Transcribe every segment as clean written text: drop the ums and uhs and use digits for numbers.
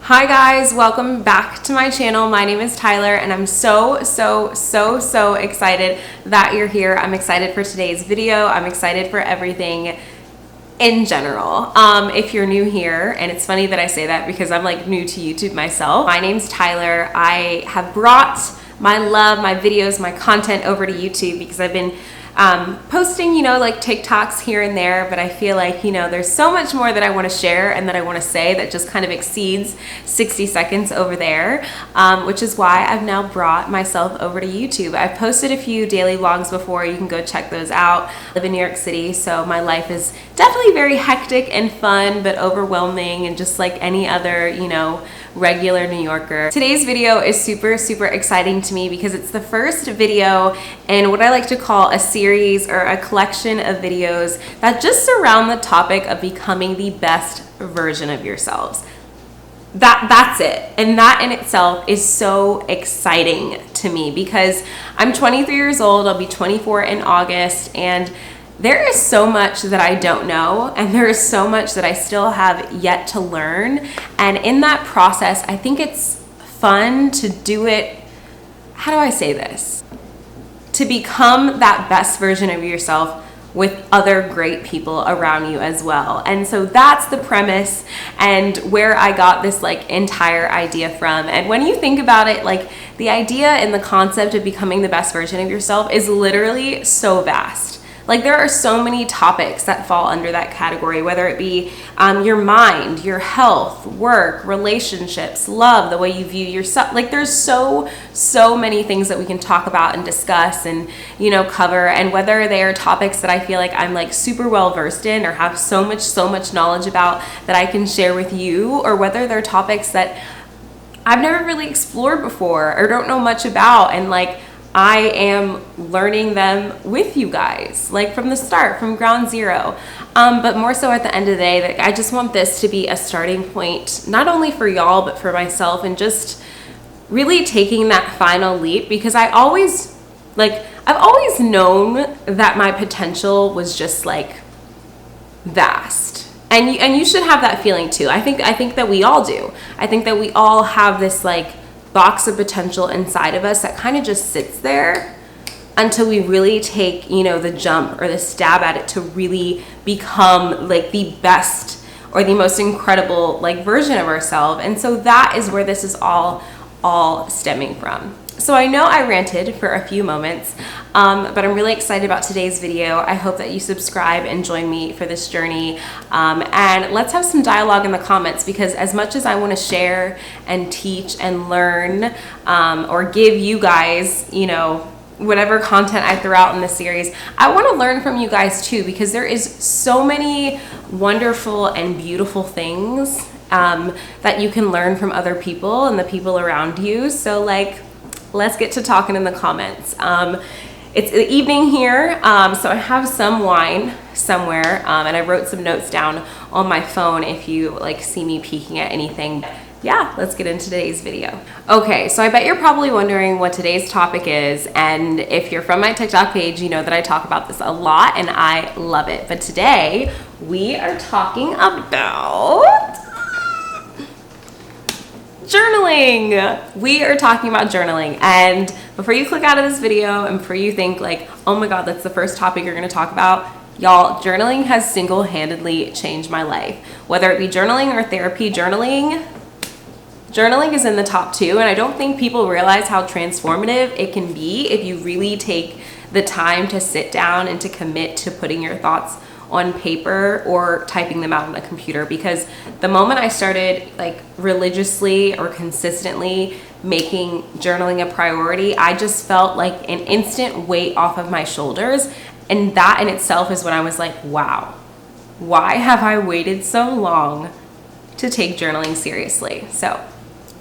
Hi guys, welcome back to my channel. My name is Tyler and I'm so excited that you're here. I'm excited for today's video. I'm excited for everything in general. If you're new here, and it's funny that I say that because I'm like new to YouTube myself. My name's Tyler. I have brought my love, my videos, my content over to YouTube because I've been posting, like TikToks here and there, but I feel like, there's so much more that I want to share and that I want to say that just kind of exceeds 60 seconds over there, which is why I've now brought myself over to YouTube. I've posted a few daily vlogs before. You can go check those out. I live in New York City, so my life is definitely very hectic and fun, but overwhelming and just like any other, regular New Yorker. Today's video is super exciting to me because it's the first video in what I like to call a series or a collection of videos that just surround the topic of becoming the best version of yourselves. That's it. And that in itself is so exciting to me because I'm 23 years old. I'll be 24 in August, and there is so much that I don't know, and there is so much that I still have yet to learn. And in that process, I think it's fun to do it, how do I say this? To become that best version of yourself with other great people around you as well. And so that's the premise and where I got this entire idea from. And when you think about it, the idea and the concept of becoming the best version of yourself is literally so vast. There are so many topics that fall under that category, whether it be your mind, your health, work, relationships, love, the way you view yourself. There's so many things that we can talk about and discuss and, cover. And whether they are topics that I feel like I'm super well versed in or have so much knowledge about that I can share with you, or whether they're topics that I've never really explored before or don't know much about, and I am learning them with you guys, from the start, from ground zero. But more so at the end of the day, I just want this to be a starting point, not only for y'all, but for myself, and just really taking that final leap, because I've always known that my potential was just vast. And you should have that feeling too. I think that we all do. I think that we all have this box of potential inside of us that kind of just sits there until we really take, the jump or the stab at it to really become the best or the most incredible version of ourselves. And so that is where this is all stemming from. So I know I ranted for a few moments, but I'm really excited about today's video. I hope that you subscribe and join me for this journey. And let's have some dialogue in the comments, because as much as I want to share and teach and learn, or give you guys, whatever content I throw out in this series, I want to learn from you guys too, because there is so many wonderful and beautiful things that you can learn from other people and the people around you. So let's get to talking in the comments. It's the evening here, so I have some wine somewhere, and I wrote some notes down on my phone if you see me peeking at anything. Yeah, let's get into today's video. Okay, so I bet you're probably wondering what today's topic is, and if you're from my TikTok page, you know that I talk about this a lot and I love it. But today we are talking about journaling. We are talking about journaling. And before you click out of this video and before you think oh my God, that's the first topic you're going to talk about, y'all, journaling has single-handedly changed my life. Whether it be journaling or therapy, journaling is in the top two. And I don't think people realize how transformative it can be if you really take the time to sit down and to commit to putting your thoughts on paper or typing them out on a computer. Because the moment I started religiously or consistently making journaling a priority, I just felt an instant weight off of my shoulders. And that in itself is when I was wow, why have I waited so long to take journaling seriously? So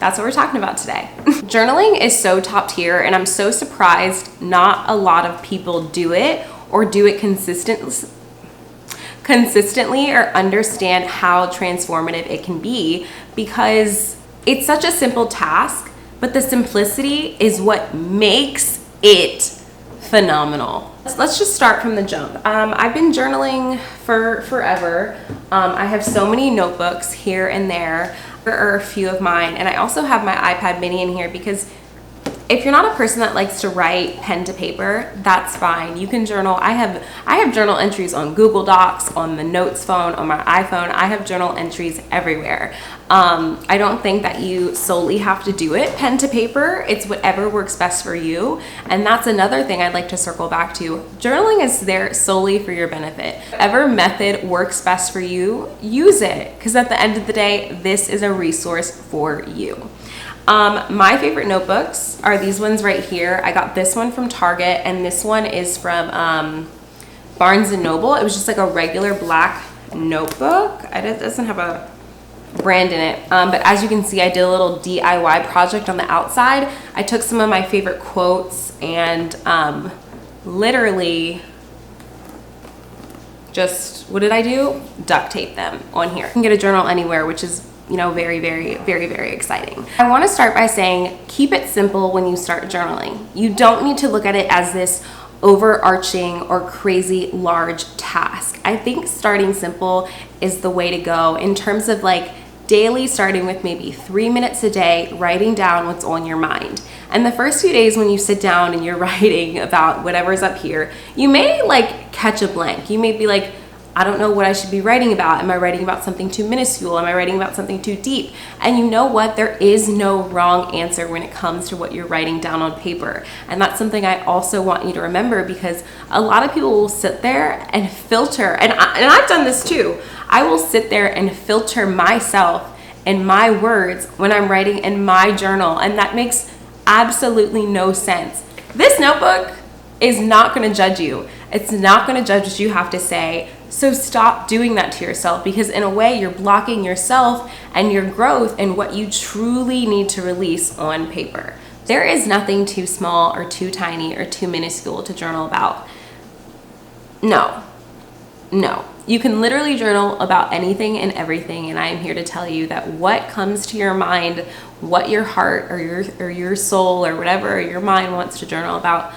that's what we're talking about today. Journaling is so top tier, and I'm so surprised not a lot of people do it or do it consistently or understand how transformative it can be, because it's such a simple task, but the simplicity is what makes it phenomenal. Let's just start from the jump. I've been journaling for forever. I have so many notebooks here and there. Here are a few of mine, and I also have my iPad mini in here because if you're not a person that likes to write pen to paper, that's fine. You can journal. I have journal entries on Google Docs, on the Notes phone, on my iPhone. I have journal entries everywhere. I don't think that you solely have to do it pen to paper. It's whatever works best for you. And that's another thing I'd like to circle back to. Journaling is there solely for your benefit. Whatever method works best for you, use it. Because at the end of the day, this is a resource for you. My favorite notebooks are these ones right here. I got this one from Target, and this one is from Barnes & Noble. It was just like a regular black notebook. It doesn't have a brand in it, but as you can see, I did a little DIY project on the outside. I took some of my favorite quotes and literally just, what did I do? Duct tape them on here. You can get a journal anywhere, which is, you know, very, very, very, very exciting. I want to start by saying, keep it simple when you start journaling. You don't need to look at it as this overarching or crazy large task. I think starting simple is the way to go in terms of like daily, starting with maybe 3 minutes a day, writing down what's on your mind. And the first few days when you sit down and you're writing about whatever's up here, you may like catch a blank. You may be like, I don't know what I should be writing about. Am I writing about something too minuscule? Am I writing about something too deep? And you know what? There is no wrong answer when it comes to what you're writing down on paper. And that's something I also want you to remember, because a lot of people will sit there and filter, and I've done this too. I will sit there and filter myself and my words when I'm writing in my journal, and that makes absolutely no sense. This notebook is not going to judge you. It's not going to judge what you have to say. So stop doing that to yourself, because in a way you're blocking yourself and your growth and what you truly need to release on paper. There is nothing too small or too tiny or too minuscule to journal about. No. You can literally journal about anything and everything, and I am here to tell you that what comes to your mind, what your heart or your soul or whatever your mind wants to journal about,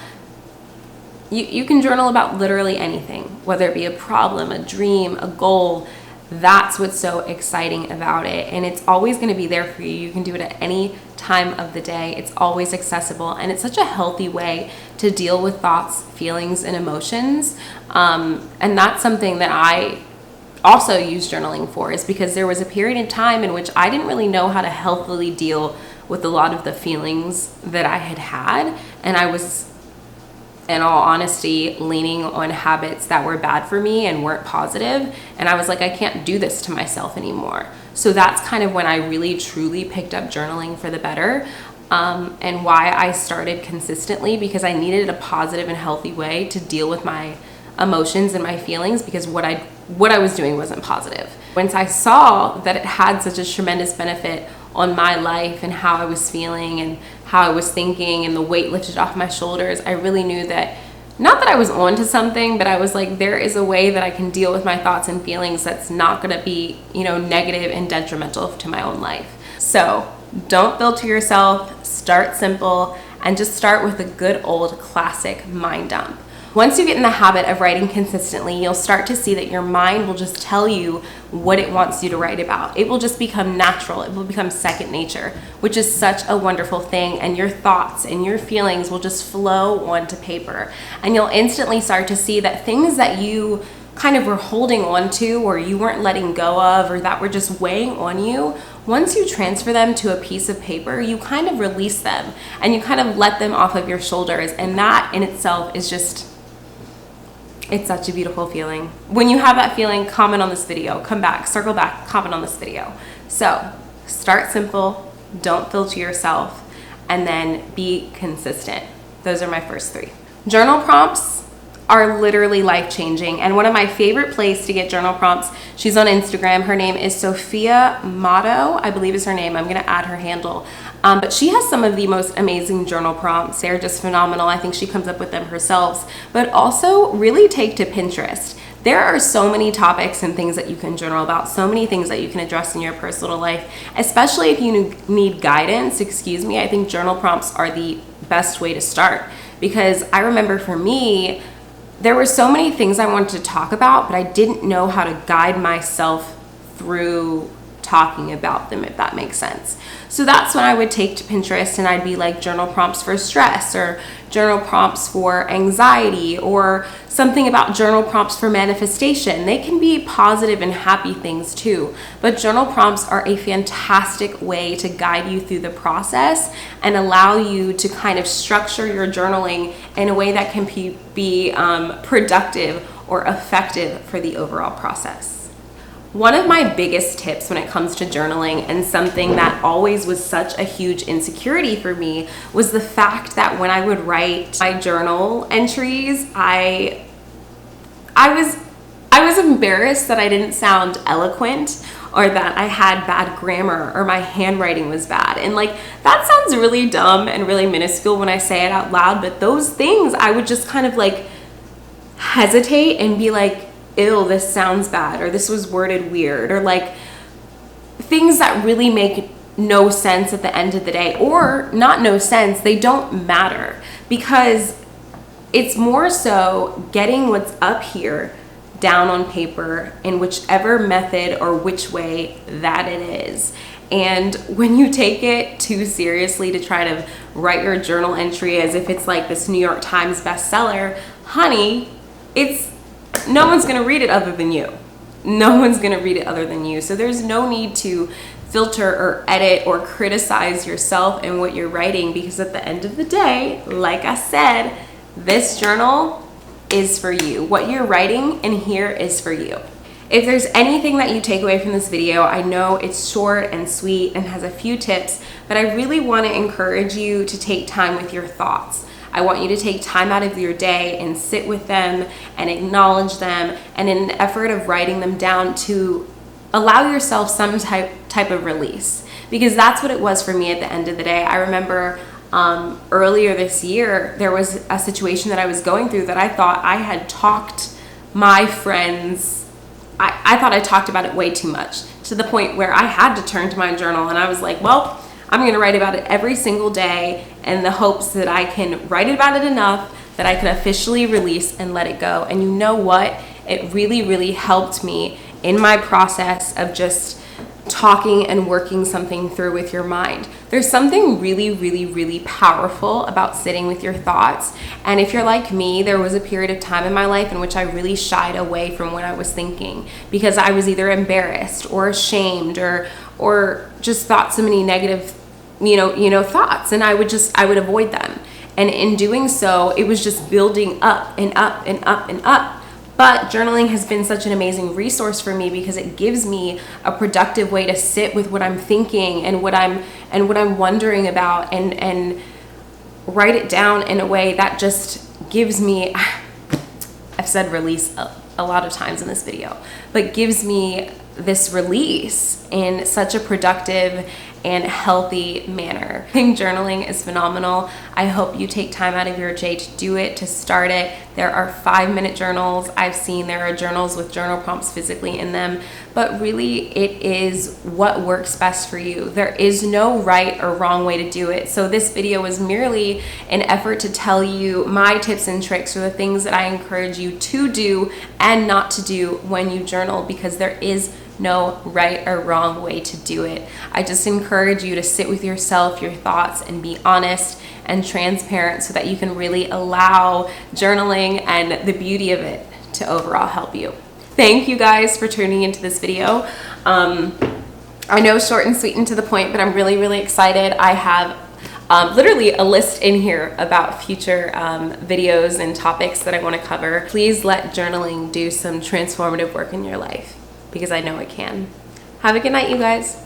you can journal about literally anything, whether it be a problem, a dream, a goal. That's what's so exciting about it. And it's always going to be there for you. You can do it at any time of the day. It's always accessible. And it's such a healthy way to deal with thoughts, feelings, and emotions. And that's something that I also use journaling for, is because there was a period in time in which I didn't really know how to healthily deal with a lot of the feelings that I had. And I was, in all honesty, leaning on habits that were bad for me and weren't positive. And I was like, I can't do this to myself anymore. So that's kind of when I really truly picked up journaling for the better, and why I started consistently, because I needed a positive and healthy way to deal with my emotions and my feelings, because what I was doing wasn't positive. Once I saw that it had such a tremendous benefit on my life and how I was feeling and how I was thinking and the weight lifted off my shoulders, I really knew that, not that I was on to something, but I was like, there is a way that I can deal with my thoughts and feelings that's not going to be, negative and detrimental to my own life. So don't filter yourself, start simple, and just start with a good old classic mind dump. Once you get in the habit of writing consistently, you'll start to see that your mind will just tell you what it wants you to write about. It will just become natural. It will become second nature, which is such a wonderful thing. And your thoughts and your feelings will just flow onto paper. And you'll instantly start to see that things that you kind of were holding on to, or you weren't letting go of, or that were just weighing on you, once you transfer them to a piece of paper, you kind of release them and you kind of let them off of your shoulders. And that in itself is just, it's such a beautiful feeling. When you have that feeling, comment on this video, come back, circle back, comment on this video. So start simple, don't filter yourself, and then be consistent. Those are my first 3. Journal prompts are literally life-changing. And one of my favorite places to get journal prompts, she's on Instagram. Her name is Sophia Motto, I believe is her name. I'm gonna add her handle. But she has some of the most amazing journal prompts. They're just phenomenal. I think she comes up with them herself. But also really take to Pinterest. There are so many topics and things that you can journal about, so many things that you can address in your personal life, especially if you need guidance, I think journal prompts are the best way to start. Because I remember for me, there were so many things I wanted to talk about, but I didn't know how to guide myself through talking about them, if that makes sense. So that's when I would take to Pinterest and I'd be like, journal prompts for stress, or journal prompts for anxiety, or something about journal prompts for manifestation. They can be positive and happy things too, but journal prompts are a fantastic way to guide you through the process and allow you to kind of structure your journaling in a way that can be productive or effective for the overall process. One of my biggest tips when it comes to journaling, and something that always was such a huge insecurity for me, was the fact that when I would write my journal entries, I was embarrassed that I didn't sound eloquent, or that I had bad grammar, or my handwriting was bad. And like, that sounds really dumb and really minuscule when I say it out loud, but those things I would just kind of like hesitate and be like, ew, this sounds bad, or this was worded weird, or like things that really make no sense at the end of the day, or not no sense, they don't matter, because it's more so getting what's up here down on paper in whichever method or which way that it is. And when you take it too seriously to try to write your journal entry as if it's like this New York Times bestseller, honey, no one's going to read it other than you. No one's going to read it other than you. So there's no need to filter or edit or criticize yourself and what you're writing, because at the end of the day, like I said, this journal is for you. What you're writing in here is for you. If there's anything that you take away from this video, I know it's short and sweet and has a few tips, but I really want to encourage you to take time with your thoughts. I want you to take time out of your day and sit with them and acknowledge them, and in an effort of writing them down, to allow yourself some type of release, because that's what it was for me at the end of the day. I remember earlier this year, there was a situation that I was going through that I thought I had talked my friends, I thought I talked about it way too much, to the point where I had to turn to my journal, and I was like, well, I'm going to write about it every single day in the hopes that I can write about it enough that I can officially release and let it go. And you know what? It really, really helped me in my process of just talking and working something through with your mind. There's something really, really, really powerful about sitting with your thoughts. And if you're like me, there was a period of time in my life in which I really shied away from what I was thinking, because I was either embarrassed or ashamed or just thought so many negative thoughts, and I would avoid them. And in doing so, it was just building up and up and up and up. But journaling has been such an amazing resource for me, because it gives me a productive way to sit with what I'm thinking and what I'm wondering about, and write it down in a way that just gives me, I've said release a lot of times in this video, but gives me this release in such a productive and healthy manner. I think journaling is phenomenal. I hope you take time out of your day to do it, to start it. There are 5-minute journals. I've seen there are journals with journal prompts physically in them, but really it is what works best for you. There is no right or wrong way to do it. So this video was merely an effort to tell you my tips and tricks, or the things that I encourage you to do and not to do when you journal, because there is no right or wrong way to do it. I just encourage you to sit with yourself, your thoughts, and be honest and transparent, so that you can really allow journaling and the beauty of it to overall help you. Thank you guys for tuning into this video. I know, short and sweet and to the point, but I'm really, really excited. I have literally a list in here about future videos and topics that I want to cover. Please let journaling do some transformative work in your life, because I know it can. Have a good night, you guys.